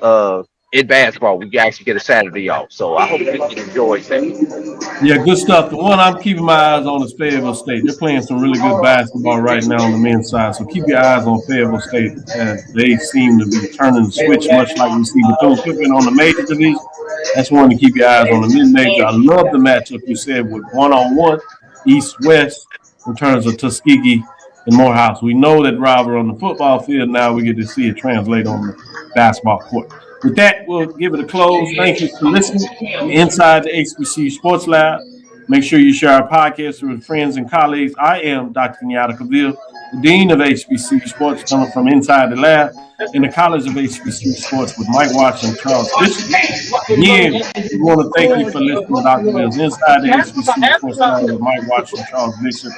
in basketball. We actually get a Saturday off. So I hope you can enjoy that. Yeah, good stuff. The one I'm keeping my eyes on is Fayetteville State. They're playing some really good basketball right now on the men's side. So keep your eyes on Fayetteville State as they seem to be turning the switch, much like we see Bethune-Cookman on the major division. That's one to keep your eyes on the mid-major. I love the matchup you said with one-on-one, East-West, in terms of Tuskegee and Morehouse. We know that rivalry on the football field. Now we get to see it translate on the basketball court. With that, we'll give it a close. Thank you for listening to Inside the HBCU Sports Lab. Make sure you share our podcast with friends and colleagues. I am Dr. Kenyatta, Cavil, the Dean of HBCU Sports, coming from Inside the Lab in the College of HBCU Sports with Mike Watson and Charles Bishop. Again, we want to thank you for listening to Dr. Bill's Inside the HBCU Sports Lab with Mike Watson and Charles Bishop.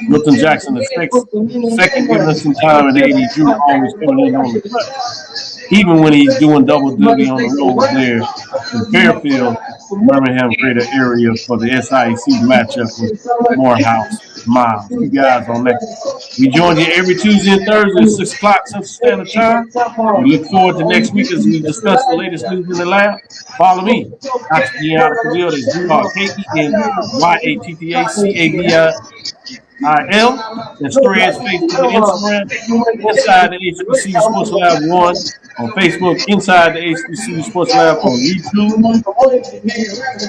Wilton Jackson is second, giving us some time, and A.D. Drew always coming in on the cut, even when he's doing double duty on the road there in Fairfield, Birmingham greater area for the SIAC matchup with Morehouse Miles. You guys on that. We join you every Tuesday and Thursday at 6 o'clock Central Standard Time. We look forward to next week as we discuss the latest news in the lab. Follow me, Dr. Kenyatta Cavil, that's Kenyatta and Threads, Facebook, and Instagram. Inside the HBCU Sports Lab 1 on Facebook. Inside the HBCU Sports Lab on YouTube.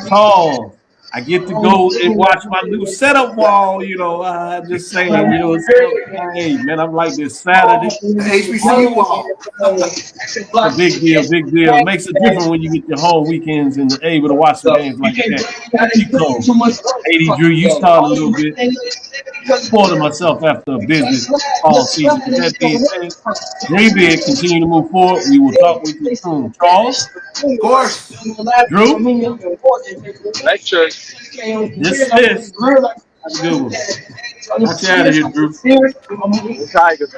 Call. I get to go and watch my new setup wall, just saying, hey, man, I'm like this Saturday. The HBCU wall. A big deal. Makes it different when you get your home weekends and able to watch the games like that. Keep going. 80 Drew, you started a little bit. Spoiling myself after a busy fall season. With that being said, Green Big, continue to move forward. We will talk with you soon. Charles? Of course. Drew? Lectures. This is that's a good one. Watch out of here, Drew. Tiger.